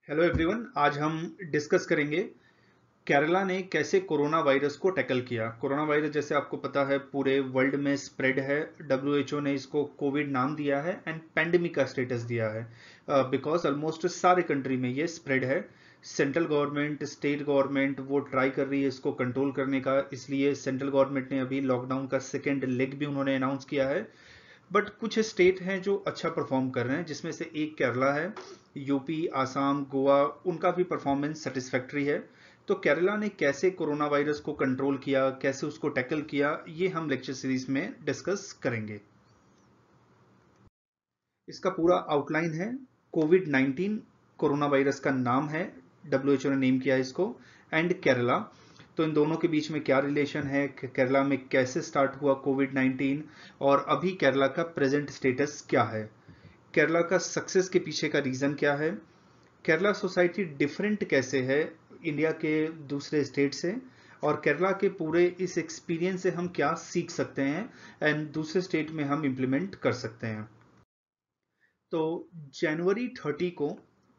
Hello everyone. आज हम discuss करेंगे केरला ने कैसे कोरोना वायरस को टैकल किया। कोरोना वायरस जैसे आपको पता है पूरे वर्ल्ड में स्प्रेड है। डब्ल्यूएचओ ने इसको कोविड नाम दिया है एंड पैंडेमिक का स्टेटस दिया है बिकॉज ऑलमोस्ट सारे कंट्री में ये स्प्रेड है। सेंट्रल गवर्नमेंट स्टेट गवर्नमेंट वो ट्राई कर रही है इसको कंट्रोल करने का, इसलिए सेंट्रल गवर्नमेंट ने अभी लॉकडाउन का सेकेंड लेग भी उन्होंने अनाउंस किया है। बट कुछ स्टेट हैं जो अच्छा परफॉर्म कर रहे हैं, जिसमें से एक केरला है। यूपी, आसाम, गोवा, उनका भी परफॉर्मेंस सेटिस्फैक्ट्री है। तो केरला ने कैसे कोरोना वायरस को कंट्रोल किया, कैसे उसको टैकल किया, ये हम लेक्चर सीरीज में डिस्कस करेंगे। इसका पूरा आउटलाइन है। कोविड 19 कोरोना वायरस का नाम है, डब्ल्यूएचओ ने नेम किया है इसको। एंड केरला, तो इन दोनों के बीच में क्या रिलेशन है, केरला में कैसे स्टार्ट हुआ कोविड 19 और अभी केरला का प्रेजेंट स्टेटस क्या है, केरला का सक्सेस के पीछे का रीजन क्या है, केरला सोसाइटी डिफरेंट कैसे है इंडिया के दूसरे स्टेट से, और केरला के पूरे इस एक्सपीरियंस से हम क्या सीख सकते हैं एंड दूसरे स्टेट में हम इम्प्लीमेंट कर सकते हैं। तो जनवरी 30 को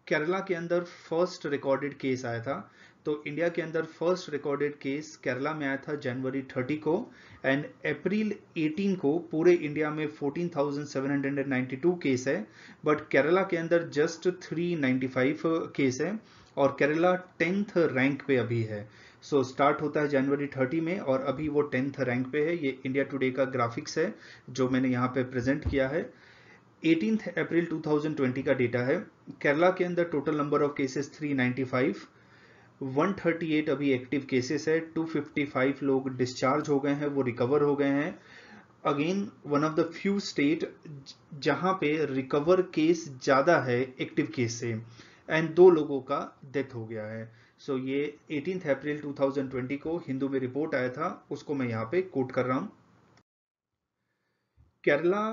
केरला के अंदर फर्स्ट रिकॉर्डेड केस आया था। तो इंडिया के अंदर फर्स्ट रिकॉर्डेड केस केरला में आया था जनवरी 30 को। एंड अप्रैल 18 को पूरे इंडिया में 14,792 केस है, बट केरला के अंदर जस्ट 395 केस है और केरला 10th रैंक पे अभी है। सो स्टार्ट होता है जनवरी 30 में और अभी वो 10th रैंक पे है। ये इंडिया टुडे का ग्राफिक्स है जो मैंने यहाँ पे प्रेजेंट किया है। 18 अप्रैल 2020 का डेटा है। केरला के अंदर टोटल नंबर ऑफ केसेस 395, 138 अभी एक्टिव केसेस है, 255 लोग डिस्चार्ज हो गए हैं, वो रिकवर हो गए हैं। Again one of the few state जहां पे रिकवर केस ज्यादा है एक्टिव केस से, एंड 2 लोगों का डेथ हो गया है। सो ये 18 अप्रैल 2020 को हिंदू में रिपोर्ट आया था, उसको मैं यहाँ पे कोट कर रहा हूं। केरला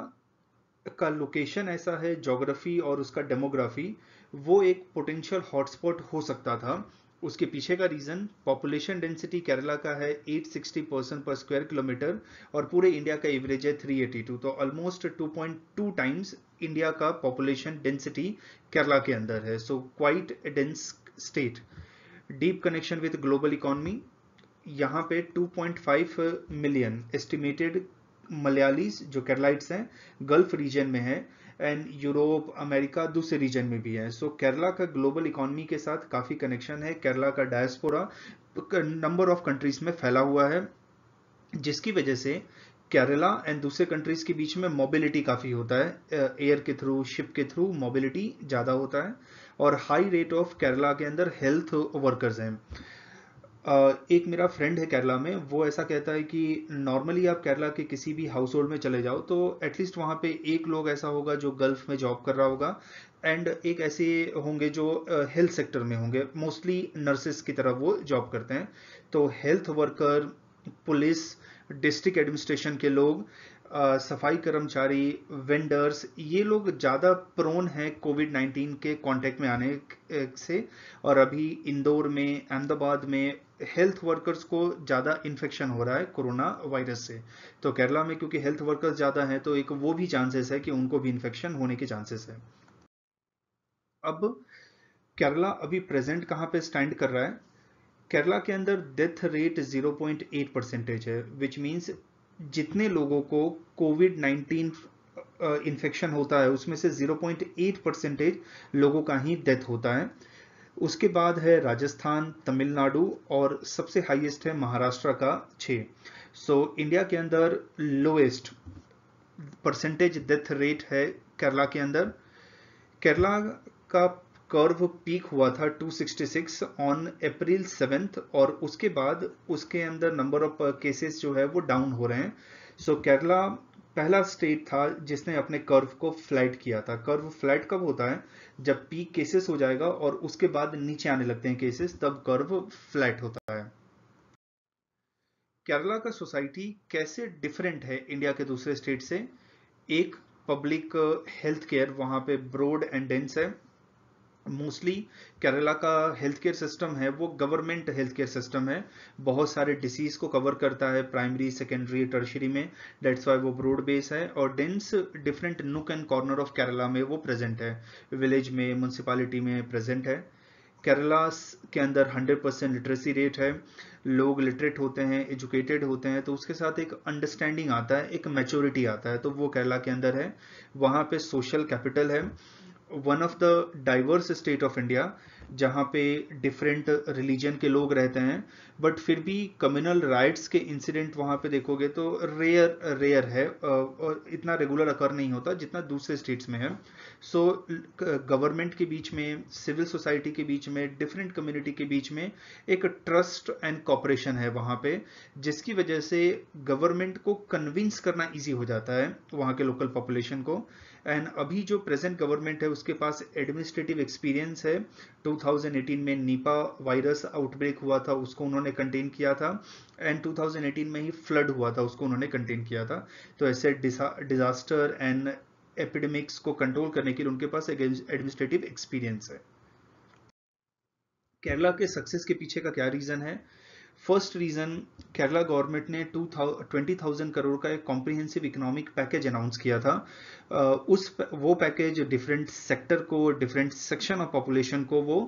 का लोकेशन ऐसा है, ज्योग्राफी और उसका डेमोग्राफी, वो एक पोटेंशियल हॉटस्पॉट हो सकता था। उसके पीछे का रीजन, पॉपुलेशन डेंसिटी केरला का है 860 पर्सन पर स्क्वायर किलोमीटर और पूरे इंडिया का एवरेज है 382, तो ऑलमोस्ट 2.2 टाइम्स इंडिया का पॉपुलेशन डेंसिटी केरला के अंदर है। So quite dense state. Deep connection with global economy, यहाँ पे 2.5 मिलियन एस्टिमेटेड मलयालीज जो केरलाइट्स हैं गल्फ रीजन में है, एंड यूरोप, अमेरिका दूसरे रीजन में भी है। सो केरला का ग्लोबल इकोनॉमी के साथ काफी कनेक्शन है। केरला का डायस्पोरा नंबर ऑफ कंट्रीज में फैला हुआ है, जिसकी वजह से केरला एंड दूसरे कंट्रीज के बीच में मोबिलिटी काफी होता है। एयर के थ्रू, शिप के थ्रू मोबिलिटी ज्यादा होता है। और हाई रेट ऑफ केरला के अंदर हेल्थ वर्कर्स हैं। एक मेरा फ्रेंड है केरला में, वो ऐसा कहता है कि नॉर्मली आप केरला के किसी भी हाउस होल्ड में चले जाओ तो एटलीस्ट वहाँ पे एक लोग ऐसा होगा जो गल्फ में जॉब कर रहा होगा, एंड एक ऐसे होंगे जो हेल्थ सेक्टर में होंगे, मोस्टली नर्सेस की तरह वो जॉब करते हैं। तो health worker, police, district administration के लोग, सफाई कर्मचारी, वेंडर्स, ये लोग ज़्यादा प्रोन हैं कोविड 19 के कांटेक्ट में आने से। और अभी इंदौर में, अहमदाबाद में हेल्थ वर्कर्स को ज़्यादा इन्फेक्शन हो रहा है कोरोना वायरस से। तो केरला में क्योंकि हेल्थ वर्कर्स ज़्यादा हैं तो एक वो भी चांसेस है कि उनको भी इन्फेक्शन होने के चांसेस है। अब केरला अभी प्रेजेंट कहाँ पे स्टैंड कर रहा है? केरला के अंदर डेथ रेट 0.8% है, विच मीन्स जितने लोगों को कोविड 19 इन्फेक्शन होता है उसमें से 0.8% लोगों का ही डेथ होता है। उसके बाद है राजस्थान, तमिलनाडु और सबसे हाईएस्ट है महाराष्ट्र का 6। सो इंडिया के अंदर लोएस्ट परसेंटेज डेथ रेट है केरला के अंदर। केरला का कर्व पीक हुआ था 266 ऑन अप्रैल 7 और उसके बाद उसके अंदर नंबर ऑफ केसेस जो है वो डाउन हो रहे हैं। सो केरला पहला स्टेट था जिसने अपने कर्व को फ्लैट किया था। कर्व फ्लैट कब होता है? जब पीक केसेस हो जाएगा और उसके बाद नीचे आने लगते हैं केसेस, तब कर्व फ्लैट होता है। केरला का सोसाइटी कैसे डिफरेंट है इंडिया के दूसरे स्टेट से? एक, पब्लिक हेल्थ केयर वहां पे ब्रॉड एंड डेंस है। मोस्टली केरला का हेल्थ केयर सिस्टम है वो गवर्नमेंट हेल्थ केयर सिस्टम है, बहुत सारे डिसीज को कवर करता है प्राइमरी, सेकेंडरी, टर्शरी में। डेट्स वाई वो ब्रॉड बेस है। और डेंस डिफरेंट नुक एंड कॉर्नर ऑफ केरला में वो प्रेजेंट है, विलेज में, म्यूनसिपालिटी में प्रेजेंट है। केरला के अंदर 100% लिटरेसी रेट है, लोग लिटरेट होते हैं, एजुकेटेड होते हैं, तो उसके साथ एक अंडरस्टैंडिंग आता है, एक मैच्योरिटी आता है, तो वो केरला के अंदर है। वहाँ पे सोशल कैपिटल है, one of the diverse state of India, जहाँ पे डिफरेंट रिलीजन के लोग रहते हैं, बट फिर भी कम्युनल राइट्स के इंसिडेंट वहाँ पे देखोगे तो रेयर रेयर है, और इतना रेगुलर अकर नहीं होता जितना दूसरे स्टेट्स में है। सो गवर्नमेंट के बीच में, सिविल सोसाइटी के बीच में, डिफरेंट कम्युनिटी के बीच में एक ट्रस्ट एंड कॉपरेशन है वहाँ पे, जिसकी वजह से गवर्नमेंट को कन्विंस करना इजी हो जाता है वहाँ के लोकल पॉपुलेशन को। एंड अभी जो प्रेजेंट गवर्नमेंट है उसके पास एडमिनिस्ट्रेटिव एक्सपीरियंस है। 2018 में निपा वायरस आउटब्रेक हुआ था, उसको उन्होंने कंटेन किया था, एंड 2018 में ही फ्लड हुआ था, उसको उन्होंने कंटेन किया था। तो ऐसे डिजास्टर एंड एपिडेमिक्स को कंट्रोल करने के लिए उनके पास एक एडमिनिस्ट्रेटिव एक्सपीरियंस है। केरला के सक्सेस के पीछे का क्या रीजन है? फर्स्ट रीजन, केरला गवर्नमेंट ने 20,000 करोड़ का एक कॉम्प्रिहेंसिव इकोनॉमिक पैकेज अनाउंस किया था। वो पैकेज डिफरेंट सेक्टर को, डिफरेंट सेक्शन ऑफ पॉपुलेशन को वो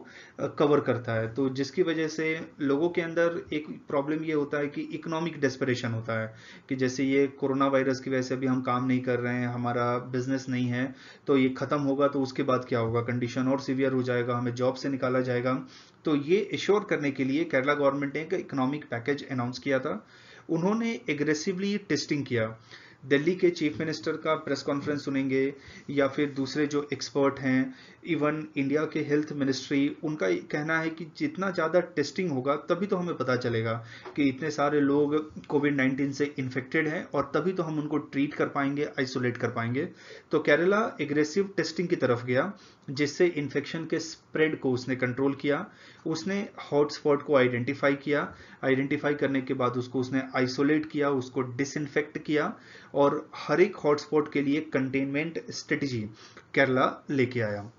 कवर करता है, तो जिसकी वजह से लोगों के अंदर एक प्रॉब्लम ये होता है कि इकोनॉमिक डेस्परेशन होता है, कि जैसे ये कोरोना वायरस की वजह से अभी हम काम नहीं कर रहे हैं, हमारा बिजनेस नहीं है, तो ये खत्म होगा तो उसके बाद क्या होगा, कंडीशन और सीवियर हो जाएगा, हमें जॉब से निकाला जाएगा। तो ये एश्योर करने के लिए केरला गवर्नमेंट ने एक इकोनॉमिक पैकेज अनाउंस किया था। उन्होंने एग्रेसिवली टेस्टिंग किया। दिल्ली के चीफ मिनिस्टर का प्रेस कॉन्फ्रेंस सुनेंगे, या फिर दूसरे जो एक्सपर्ट हैं, इवन इंडिया के हेल्थ मिनिस्ट्री, उनका कहना है कि जितना ज़्यादा टेस्टिंग होगा तभी तो हमें पता चलेगा कि इतने सारे लोग कोविड-19 से इन्फेक्टेड हैं, और तभी तो हम उनको ट्रीट कर पाएंगे, आइसोलेट कर पाएंगे। तो केरला एग्रेसिव टेस्टिंग की तरफ गया, जिससे इन्फेक्शन के स्प्रेड को उसने कंट्रोल किया। उसने हॉटस्पॉट को आइडेंटिफाई किया, आइडेंटिफाई करने के बाद उसको उसने आइसोलेट किया, उसको डिसइंफेक्ट किया, और हर एक हॉटस्पॉट के लिए कंटेनमेंट स्ट्रेटजी केरला लेके आया।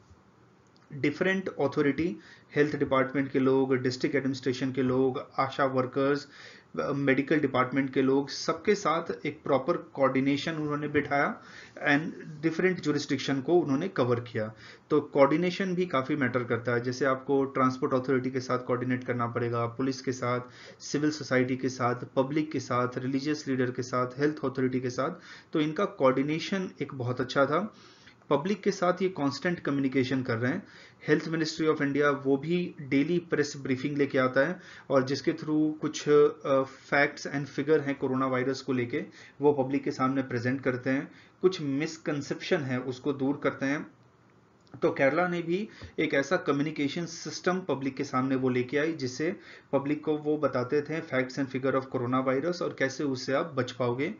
डिफरेंट ऑथोरिटी, हेल्थ डिपार्टमेंट के लोग, डिस्ट्रिक्ट एडमिनिस्ट्रेशन के लोग, आशा वर्कर्स, मेडिकल डिपार्टमेंट के लोग, सबके साथ एक प्रॉपर कोऑर्डिनेशन उन्होंने बिठाया, एंड डिफरेंट जुरिस्डिक्शन को उन्होंने कवर किया। तो कोऑर्डिनेशन भी काफ़ी मैटर करता है, जैसे आपको ट्रांसपोर्ट अथॉरिटी के साथ कोऑर्डिनेट करना पड़ेगा, पुलिस के साथ, सिविल सोसाइटी के साथ, पब्लिक के साथ, रिलीजियस लीडर के साथ, हेल्थ अथॉरिटी के साथ। तो इनका कोऑर्डिनेशन एक बहुत अच्छा था। पब्लिक के साथ ये कांस्टेंट कम्युनिकेशन कर रहे हैं। हेल्थ मिनिस्ट्री ऑफ इंडिया वो भी डेली प्रेस ब्रीफिंग लेके आता है, और जिसके थ्रू कुछ फैक्ट्स एंड फिगर हैं कोरोना वायरस को लेके, वो पब्लिक के सामने प्रेजेंट करते हैं, कुछ मिसकंसेप्शन है उसको दूर करते हैं। तो केरला ने भी एक ऐसा कम्युनिकेशन सिस्टम पब्लिक के सामने वो लेके आई, जिससे पब्लिक को वो बताते थे facts and figure of corona virus और कैसे उससे आप बच पाओगे।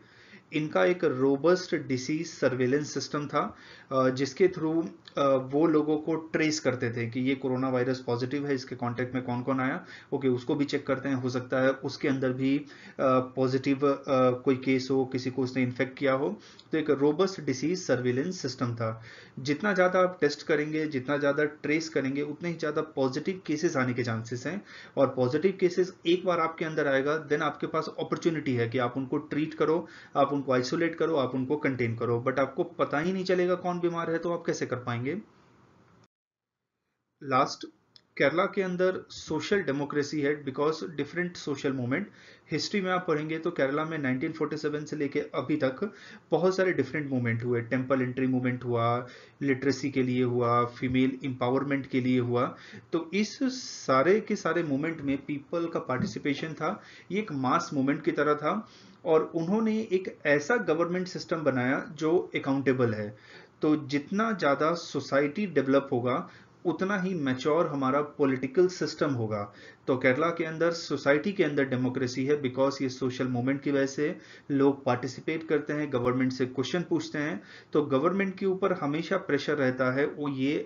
इनका एक रोबस्ट डिसीज सर्वेलेंस सिस्टम था, जिसके थ्रू वो लोगों को ट्रेस करते थे कि ये कोरोना वायरस पॉजिटिव है, इसके कांटेक्ट में कौन कौन आया, ओके उसको भी चेक करते हैं, हो सकता है उसके अंदर भी पॉजिटिव कोई केस हो, किसी को उसने इन्फेक्ट किया हो। तो एक रोबस्ट डिसीज सर्वेलेंस सिस्टम था। जितना ज़्यादा आप टेस्ट करेंगे, जितना ज़्यादा ट्रेस करेंगे, उतने ही ज़्यादा पॉजिटिव केसेस आने के चांसेस हैं, और पॉजिटिव केसेस एक बार आपके अंदर आएगा, देन आपके पास अपॉर्चुनिटी है कि आप उनको ट्रीट करो, आप उनको आइसोलेट करो, आप उनको कंटेन करो। बट आपको पता ही नहीं चलेगा कौन बीमार है, तो आप कैसे कर पाएंगे? लास्ट, केरला के अंदर सोशल डेमोक्रेसी है, because different social movement, history में आप पढ़ेंगे तो केरला में 1947 से लेके अभी तक बहुत सारे डिफरेंट मूवमेंट हुए। टेम्पल एंट्री मूवमेंट हुआ, लिटरेसी के लिए हुआ, फीमेल एम्पावरमेंट के लिए हुआ। तो इस सारे के सारे मूवमेंट में पीपल का पार्टिसिपेशन था, ये एक मास मूवमेंट की तरह था, और उन्होंने एक ऐसा गवर्नमेंट सिस्टम बनाया जो अकाउंटेबल है। तो जितना ज़्यादा सोसाइटी डेवलप होगा, उतना ही मैच्योर हमारा पॉलिटिकल सिस्टम होगा। तो केरला के अंदर सोसाइटी के अंदर डेमोक्रेसी है, बिकॉज ये सोशल मूवमेंट की वजह से लोग पार्टिसिपेट करते हैं, गवर्नमेंट से क्वेश्चन पूछते हैं, तो गवर्नमेंट के ऊपर हमेशा प्रेशर रहता है वो ये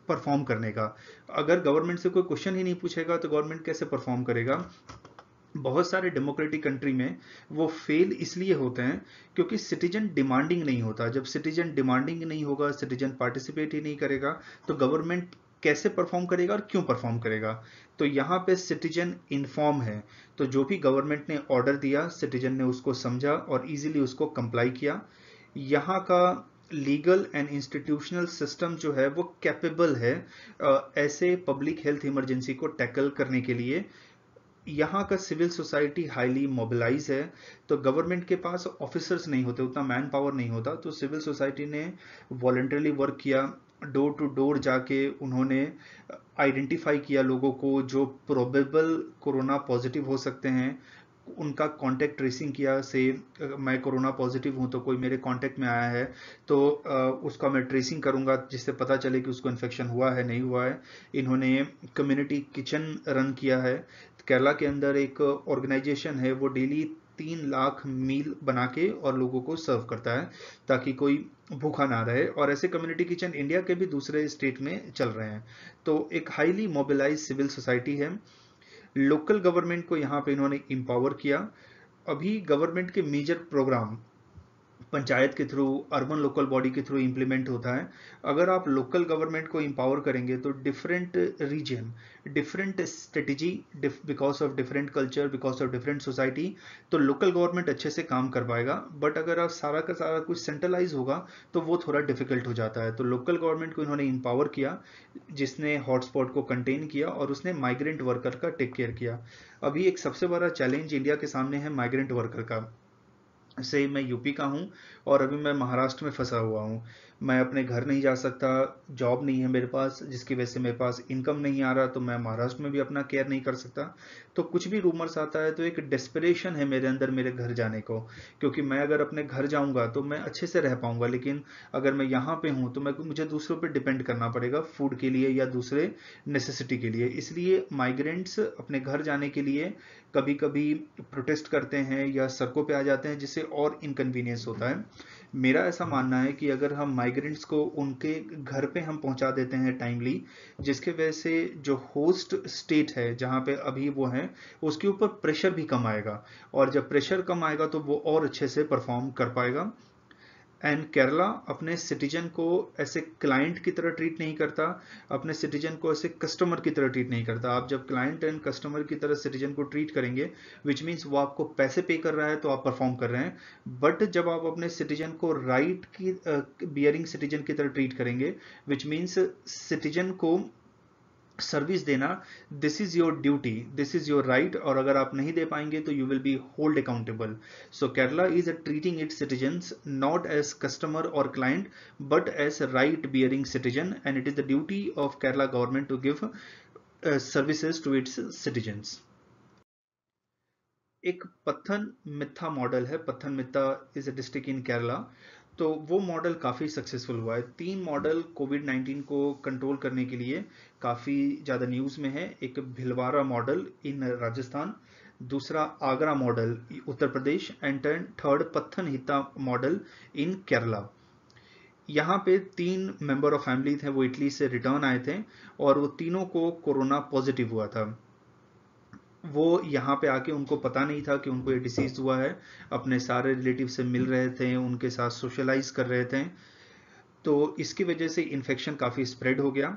परफॉर्म करने का। अगर गवर्नमेंट से कोई क्वेश्चन ही नहीं पूछेगा तो गवर्नमेंट कैसे परफॉर्म करेगा? बहुत सारे डेमोक्रेटिक कंट्री में वो फेल इसलिए होते हैं क्योंकि सिटीजन डिमांडिंग नहीं होता। जब सिटीजन डिमांडिंग नहीं होगा, सिटीजन पार्टिसिपेट ही नहीं करेगा, तो गवर्नमेंट कैसे परफॉर्म करेगा और क्यों परफॉर्म करेगा? तो यहाँ पे सिटीजन इन्फॉर्म है, तो जो भी गवर्नमेंट ने ऑर्डर दिया, सिटीजन ने उसको समझा और इजीली उसको कंप्लाई किया। यहाँ का लीगल एंड इंस्टीट्यूशनल सिस्टम जो है वो कैपेबल है ऐसे पब्लिक हेल्थ इमरजेंसी को टैकल करने के लिए। यहाँ का सिविल सोसाइटी हाईली मोबिलाइज है, तो गवर्नमेंट के पास ऑफिसर्स नहीं होते, उतना मैन पावर नहीं होता, तो सिविल सोसाइटी ने वॉलंटरली वर्क किया। डोर टू डोर जाके उन्होंने आइडेंटिफाई किया लोगों को जो प्रोबेबल कोरोना पॉजिटिव हो सकते हैं, उनका कांटेक्ट ट्रेसिंग किया। से मैं कोरोना पॉजिटिव हूं तो कोई मेरे कांटेक्ट में आया है तो उसका मैं ट्रेसिंग करूंगा जिससे पता चले कि उसको इन्फेक्शन हुआ है नहीं हुआ है। इन्होंने कम्युनिटी किचन रन किया है। केरला के अंदर एक ऑर्गेनाइजेशन है वो डेली 3 लाख मील बना के और लोगों को सर्व करता है ताकि कोई भूखा ना रहे, और ऐसे कम्युनिटी किचन इंडिया के भी दूसरे स्टेट में चल रहे हैं। तो एक हाईली मोबिलाइज सिविल सोसाइटी है। लोकल गवर्नमेंट को यहाँ पे इन्होंने एम्पावर किया। अभी गवर्नमेंट के मेजर प्रोग्राम पंचायत के थ्रू, अर्बन लोकल बॉडी के थ्रू इंप्लीमेंट होता है। अगर आप लोकल गवर्नमेंट को एम्पावर करेंगे तो different region, different strategy, because of different culture, because of different society, तो लोकल गवर्नमेंट अच्छे से काम कर पाएगा। बट अगर आप सारा का सारा कुछ सेंट्रलाइज होगा तो वो थोड़ा डिफिकल्ट हो जाता है। तो लोकल गवर्नमेंट को इन्होंने एम्पावर किया जिसने हॉटस्पॉट को कंटेन किया और उसने माइग्रेंट वर्कर का टेक केयर किया। अभी एक सबसे बड़ा चैलेंज इंडिया के सामने है माइग्रेंट वर्कर का। से मैं यूपी का हूँ और अभी मैं महाराष्ट्र में फंसा हुआ हूँ। मैं अपने घर नहीं जा सकता, जॉब नहीं है मेरे पास, जिसकी वजह से मेरे पास इनकम नहीं आ रहा, तो मैं महाराष्ट्र में भी अपना केयर नहीं कर सकता। तो कुछ भी रूमर्स आता है तो एक डेस्परेशन है मेरे अंदर मेरे घर जाने को, क्योंकि मैं अगर अपने घर जाऊंगा तो मैं अच्छे से रह पाऊंगा, लेकिन अगर मैं यहाँ पे हूँ तो मुझे दूसरों पर डिपेंड करना पड़ेगा फूड के लिए या दूसरे नेसेसिटी के लिए। इसलिए माइग्रेंट्स अपने घर जाने के लिए कभी कभी प्रोटेस्ट करते हैं या सड़कों पे आ जाते हैं, जिससे और इनकन्वीनियंस होता है। मेरा ऐसा मानना है कि अगर हम माइग्रेंट्स को उनके घर पे हम पहुंचा देते हैं टाइमली, जिसके वजह से जो होस्ट स्टेट है जहां पे अभी वो है उसके ऊपर प्रेशर भी कम आएगा, और जब प्रेशर कम आएगा तो वो और अच्छे से परफॉर्म कर पाएगा। एंड केरला अपने सिटीजन को ऐसे क्लाइंट की तरह ट्रीट नहीं करता, अपने सिटीजन को ऐसे कस्टमर की तरह ट्रीट नहीं करता। आप जब क्लाइंट एंड कस्टमर की तरह सिटीजन को ट्रीट करेंगे, विच मीन्स वो आपको पैसे पे कर रहा है तो आप परफॉर्म कर रहे हैं। बट जब आप अपने सिटीजन को राइट की बियरिंग सिटीजन की तरह ट्रीट करेंगे, विच मीन्स सिटीजन को सर्विस देना, this is your duty, this is your right, और अगर आप नहीं दे पाएंगे तो you will be hold accountable. So Kerala is treating its citizens not as customer और client but as right bearing citizen, and it is the duty of Kerala government to give services to its citizens. एक Pathanamthitta model है। Pathanamthitta is a district in Kerala. तो वो model काफ़ी successful हुआ है। 3 model कोविड-19 को control करने के लिए काफ़ी ज़्यादा न्यूज़ में है। एक भिलवाड़ा मॉडल इन राजस्थान, दूसरा Agra model Uttar Pradesh, and third Pathanamthitta model in Kerala. यहाँ पे 3 मेंबर ऑफ फैमिली थे, वो इटली से रिटर्न आए थे और वो तीनों को कोरोना पॉजिटिव हुआ था। वो यहाँ पे आके उनको पता नहीं था कि उनको ये डिसीज हुआ है। अपने सारे रिलेटिव से मिल रहे थे, उनके साथ सोशलाइज कर रहे थे, तो इसकी वजह से इन्फेक्शन काफ़ी स्प्रेड हो गया,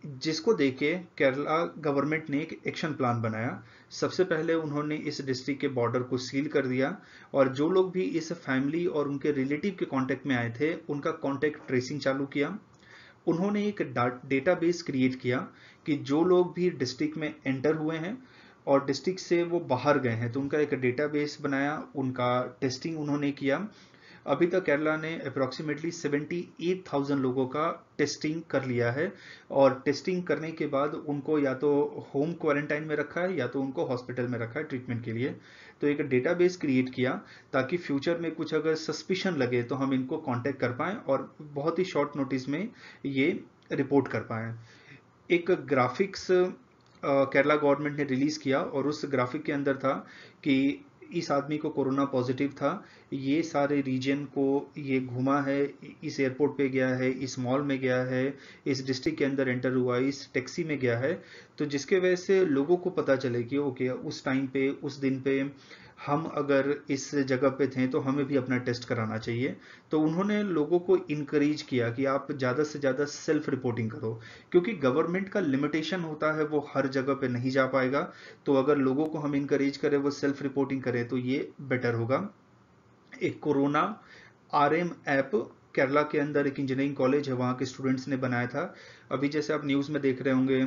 जिसको देख के केरला गवर्नमेंट ने एक एक्शन प्लान बनाया। सबसे पहले उन्होंने इस डिस्ट्रिक्ट के बॉर्डर को सील कर दिया, और जो लोग भी इस फैमिली और उनके रिलेटिव के कांटेक्ट में आए थे उनका कांटेक्ट ट्रेसिंग चालू किया। उन्होंने एक डेटाबेस क्रिएट किया कि जो लोग भी डिस्ट्रिक्ट में एंटर हुए हैं और डिस्ट्रिक्ट से वो बाहर गए हैं तो उनका एक डेटाबेस बनाया, उनका टेस्टिंग उन्होंने किया। अभी तक केरला ने अप्रोक्सीमेटली 78,000 लोगों का टेस्टिंग कर लिया है, और टेस्टिंग करने के बाद उनको या तो होम क्वारंटाइन में रखा है या तो उनको हॉस्पिटल में रखा है ट्रीटमेंट के लिए। तो एक डेटाबेस क्रिएट किया ताकि फ्यूचर में कुछ अगर सस्पिशन लगे तो हम इनको कांटेक्ट कर पाएं और बहुत ही शॉर्ट नोटिस में ये रिपोर्ट कर पाएं। एक ग्राफिक्स केरला गवर्नमेंट ने रिलीज किया और उस ग्राफिक के अंदर था कि इस आदमी को कोरोना पॉजिटिव था, ये सारे रीजन को ये घूमा है, इस एयरपोर्ट पे गया है, इस मॉल में गया है, इस डिस्ट्रिक्ट के अंदर एंटर हुआ, इस टैक्सी में गया है। तो जिसके वजह से लोगों को पता चले कि ओके उस टाइम पे, उस दिन पे हम अगर इस जगह पे थे तो हमें भी अपना टेस्ट कराना चाहिए। तो उन्होंने लोगों को इनकरेज किया कि आप ज़्यादा से ज़्यादा सेल्फ रिपोर्टिंग करो, क्योंकि गवर्नमेंट का लिमिटेशन होता है, वो हर जगह पे नहीं जा पाएगा। तो अगर लोगों को हम इनकरेज करें वो सेल्फ रिपोर्टिंग करें तो ये बेटर होगा। एक कोरोना आरएम ऐप केरला के अंदर एक इंजीनियरिंग कॉलेज है, वहाँ के स्टूडेंट्स ने बनाया था। अभी जैसे आप न्यूज़ में देख रहे होंगे,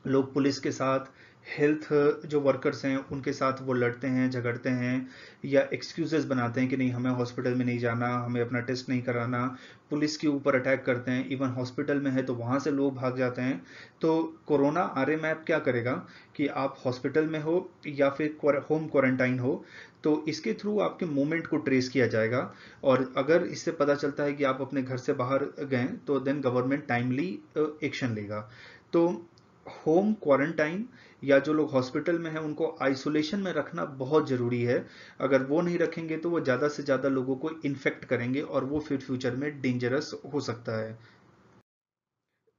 लोग पुलिस के साथ, हेल्थ जो वर्कर्स हैं उनके साथ वो लड़ते हैं, झगड़ते हैं, या एक्सक्यूजेस बनाते हैं कि नहीं हमें हॉस्पिटल में नहीं जाना, हमें अपना टेस्ट नहीं कराना, पुलिस के ऊपर अटैक करते हैं। इवन हॉस्पिटल में है तो वहाँ से लोग भाग जाते हैं। तो कोरोना आरए मैप क्या करेगा कि आप हॉस्पिटल में हो या फिर होम क्वारंटाइन हो, तो इसके थ्रू आपके मूवमेंट को ट्रेस किया जाएगा, और अगर इससे पता चलता है कि आप अपने घर से बाहर गए तो देन गवर्नमेंट टाइमली एक्शन लेगा। तो होम क्वारंटाइन या जो लोग हॉस्पिटल में हैं उनको आइसोलेशन में रखना बहुत ज़रूरी है। अगर वो नहीं रखेंगे तो वो ज़्यादा से ज़्यादा लोगों को इन्फेक्ट करेंगे और वो फिर फ्यूचर में डेंजरस हो सकता है।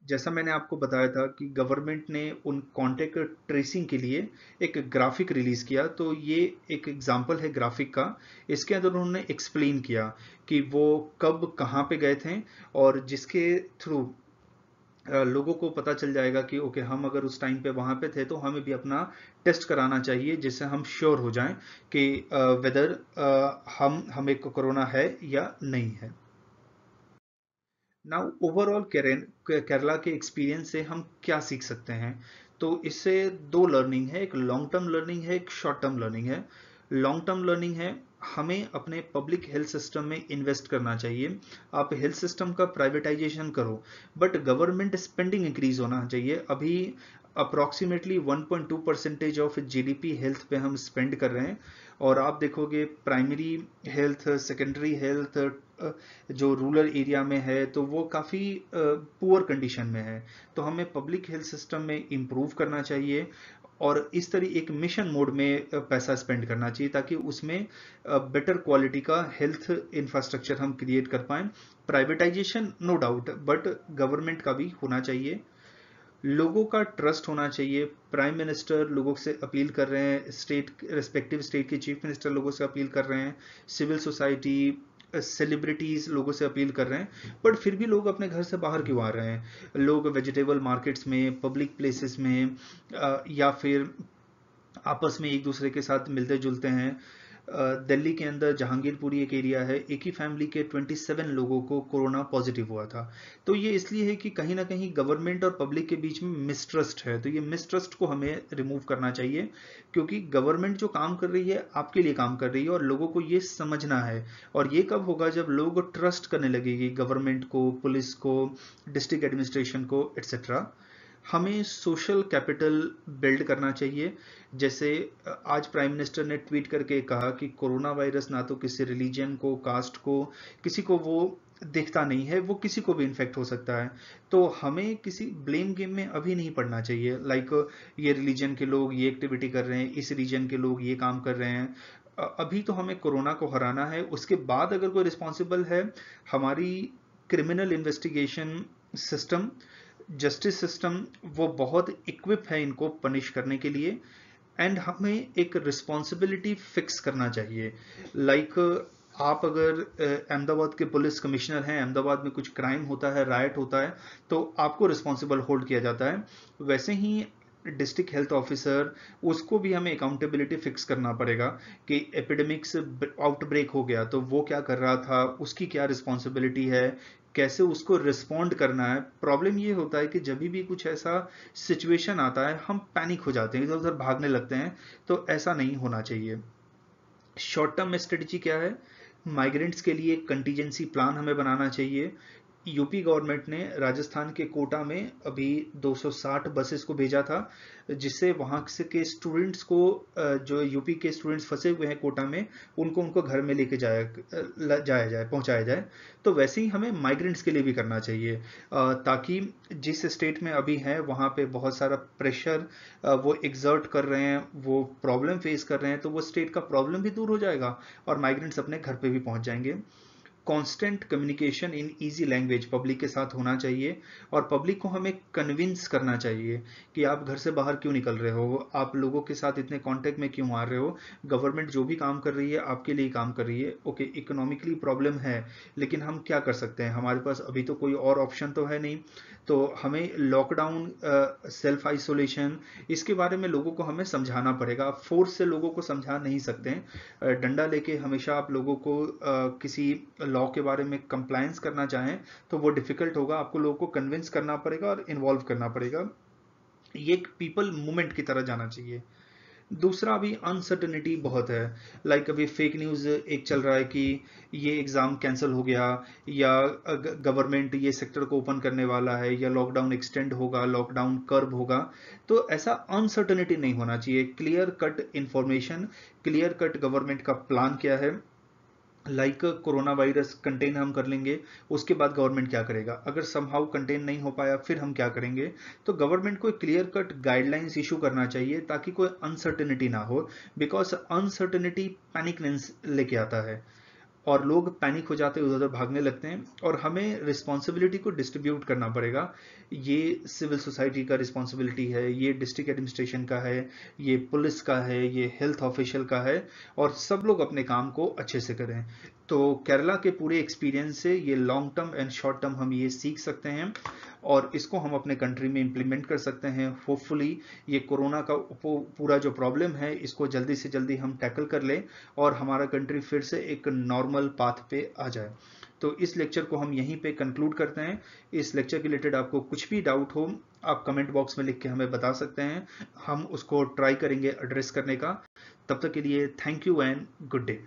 जैसा मैंने आपको बताया था कि गवर्नमेंट ने उन कॉन्टेक्ट ट्रेसिंग के लिए एक ग्राफिक रिलीज किया, तो ये एक एग्जांपल है ग्राफिक का। इसके अंदर उन्होंने एक्सप्लेन किया कि वो कब कहाँ पे गए थे, और जिसके थ्रू लोगों को पता चल जाएगा कि ओके हम अगर उस टाइम पे वहां पे थे तो हमें भी अपना टेस्ट कराना चाहिए, जिससे हम श्योर हो जाएं कि वेदर हमें कोरोना है या नहीं है। नाउ ओवरऑल केरला के एक्सपीरियंस से हम क्या सीख सकते हैं? तो इससे दो लर्निंग है, एक लॉन्ग टर्म लर्निंग है, एक शॉर्ट टर्म लर्निंग है। लॉन्ग टर्म लर्निंग है, हमें अपने पब्लिक हेल्थ सिस्टम में इन्वेस्ट करना चाहिए। आप हेल्थ सिस्टम का प्राइवेटाइजेशन करो, बट गवर्नमेंट स्पेंडिंग इंक्रीज होना चाहिए। अभी अप्रॉक्सीमेटली 1.2% ऑफ जीडीपी हेल्थ पे हम स्पेंड कर रहे हैं, और आप देखोगे प्राइमरी हेल्थ, सेकेंडरी हेल्थ जो रूरल एरिया में है तो वो काफ़ी पुअर कंडीशन में है। तो हमें पब्लिक हेल्थ सिस्टम में इम्प्रूव करना चाहिए, और इस तरह एक मिशन मोड में पैसा स्पेंड करना चाहिए, ताकि उसमें बेटर क्वालिटी का हेल्थ इंफ्रास्ट्रक्चर हम क्रिएट कर पाएं। Privatization no doubt, but government का भी होना चाहिए। लोगों का ट्रस्ट होना चाहिए। प्राइम मिनिस्टर लोगों से अपील कर रहे हैं, स्टेट रेस्पेक्टिव स्टेट के चीफ मिनिस्टर लोगों से अपील कर रहे हैं, सिविल सोसाइटी, सेलिब्रिटीज लोगों से अपील कर रहे हैं, बट फिर भी लोग अपने घर से बाहर क्यों आ रहे हैं? लोग वेजिटेबल मार्केट्स में, पब्लिक प्लेसेस में, या फिर आपस में एक दूसरे के साथ मिलते जुलते हैं। दिल्ली के अंदर जहांगीरपुरी एक एरिया है, एक ही फैमिली के 27 लोगों को कोरोना पॉजिटिव हुआ था। तो ये इसलिए है कि कहीं ना कहीं गवर्नमेंट और पब्लिक के बीच में मिसट्रस्ट है। तो ये मिसट्रस्ट को हमें रिमूव करना चाहिए, क्योंकि गवर्नमेंट जो काम कर रही है आपके लिए काम कर रही है, और लोगों को ये समझना है। और ये कब होगा? जब लोग ट्रस्ट करने लगेगी गवर्नमेंट को, पुलिस को, डिस्ट्रिक्ट एडमिनिस्ट्रेशन को, एट्सेट्रा। हमें सोशल कैपिटल बिल्ड करना चाहिए। जैसे आज प्राइम मिनिस्टर ने ट्वीट करके कहा कि कोरोना वायरस ना तो किसी रिलीजन को, कास्ट को, किसी को वो दिखता नहीं है, वो किसी को भी इन्फेक्ट हो सकता है। तो हमें किसी ब्लेम गेम में अभी नहीं पड़ना चाहिए, लाइक ये रिलीजन के लोग ये एक्टिविटी कर रहे हैं, इस रीजन के लोग ये काम कर रहे हैं। अभी तो हमें कोरोना को हराना है, उसके बाद अगर कोई रिस्पॉन्सिबल है, हमारी criminal investigation system, justice system, वो बहुत इक्विप है इनको पनिश करने के लिए। एंड हमें एक रिस्पॉन्सिबिलिटी फिक्स करना चाहिए, लाइक आप अगर अहमदाबाद के पुलिस कमिश्नर हैं, अहमदाबाद में कुछ क्राइम होता है, राइट होता है, तो आपको रिस्पॉन्सिबल होल्ड किया जाता है। वैसे ही डिस्ट्रिक्ट हेल्थ ऑफिसर, उसको भी हमें अकाउंटेबिलिटी फिक्स करना पड़ेगा कि एपिडेमिक्स आउटब्रेक हो गया तो वो क्या कर रहा था, उसकी क्या रिस्पॉन्सिबिलिटी है, कैसे उसको रिस्पॉन्ड करना है। प्रॉब्लम ये होता है कि जब भी कुछ ऐसा सिचुएशन आता है हम पैनिक हो जाते हैं, इधर उधर भागने लगते हैं, तो ऐसा नहीं होना चाहिए। शॉर्ट टर्म स्ट्रेटजी क्या है? माइग्रेंट्स के लिए कंटीजेंसी प्लान हमें बनाना चाहिए। यूपी गवर्नमेंट ने राजस्थान के कोटा में अभी 260 बसेस को भेजा था, जिससे वहाँ से के स्टूडेंट्स को, जो यूपी के स्टूडेंट्स फंसे हुए हैं कोटा में, उनको घर में लेके जाया जाए, पहुँचाया जाए। तो वैसे ही हमें माइग्रेंट्स के लिए भी करना चाहिए, ताकि जिस स्टेट में अभी हैं वहाँ पे बहुत सारा प्रेशर वो एग्जर्ट कर रहे हैं, वो प्रॉब्लम फेस कर रहे हैं, तो वो स्टेट का प्रॉब्लम भी दूर हो जाएगा और माइग्रेंट्स अपने घर पे भी पहुँच जाएंगे। Constant communication in easy language public के साथ होना चाहिए, और पब्लिक को हमें कन्विंस करना चाहिए कि आप घर से बाहर क्यों निकल रहे हो, आप लोगों के साथ इतने कांटेक्ट में क्यों आ रहे हो। गवर्नमेंट जो भी काम कर रही है आपके लिए काम कर रही है। ओके, इकोनॉमिकली प्रॉब्लम है, लेकिन हम क्या कर सकते हैं, हमारे पास अभी तो कोई और ऑप्शन तो है नहीं। तो हमें लॉकडाउन, सेल्फ आइसोलेशन, इसके बारे में लोगों को हमें समझाना पड़ेगा। आप फोर्स से लोगों को समझा नहीं सकते हैं। डंडा लेके हमेशा आप लोगों को किसी लॉ के बारे में कंप्लायंस करना चाहें तो वो डिफिकल्ट होगा, आपको लोगों को कन्विंस करना पड़ेगा और इन्वॉल्व करना पड़ेगा। ये एक पीपल मूवमेंट की तरह जाना चाहिए। दूसरा, अभी अनसर्टनिटी बहुत है, लाइक अभी फेक न्यूज़ एक चल रहा है कि ये एग्ज़ाम कैंसिल हो गया, या गवर्नमेंट ये सेक्टर को ओपन करने वाला है, या लॉकडाउन एक्सटेंड होगा, लॉकडाउन कर्व होगा। तो ऐसा अनसर्टनिटी नहीं होना चाहिए। Clear cut information, clear cut government का प्लान क्या है, लाइक कोरोना वायरस कंटेन हम कर लेंगे, उसके बाद गवर्नमेंट क्या करेगा, अगर समहाउ कंटेन नहीं हो पाया फिर हम क्या करेंगे। तो गवर्नमेंट को क्लियर कट गाइडलाइंस इशू करना चाहिए ताकि कोई अनसर्टेनिटी ना हो, बिकॉज अनसर्टेनिटी पैनिक लेके आता है और लोग पैनिक हो जाते हैं, उधर उधर भागने लगते हैं, और हमें रिस्पॉन्सिबिलिटी को डिस्ट्रीब्यूट करना पड़ेगा। ये सिविल सोसाइटी का रिस्पॉन्सिबिलिटी है, ये डिस्ट्रिक्ट एडमिनिस्ट्रेशन का है, ये पुलिस का है, ये हेल्थ ऑफिशियल का है, और सब लोग अपने काम को अच्छे से करें। तो केरला के पूरे एक्सपीरियंस से ये long term and short term हम ये सीख सकते हैं, और इसको हम अपने कंट्री में इम्प्लीमेंट कर सकते हैं। होपफुली ये कोरोना का पूरा जो प्रॉब्लम है इसको जल्दी से जल्दी हम टैकल कर लें और हमारा कंट्री फिर से एक नॉर्मल पाथ पे आ जाए। तो इस लेक्चर को हम यहीं पे कंक्लूड करते हैं। इस लेक्चर के रिलेटेड आपको कुछ भी डाउट हो आप कमेंट बॉक्स में लिख के हमें बता सकते हैं, हम उसको ट्राई करेंगे एड्रेस करने का। तब तक के लिए thank you and good day.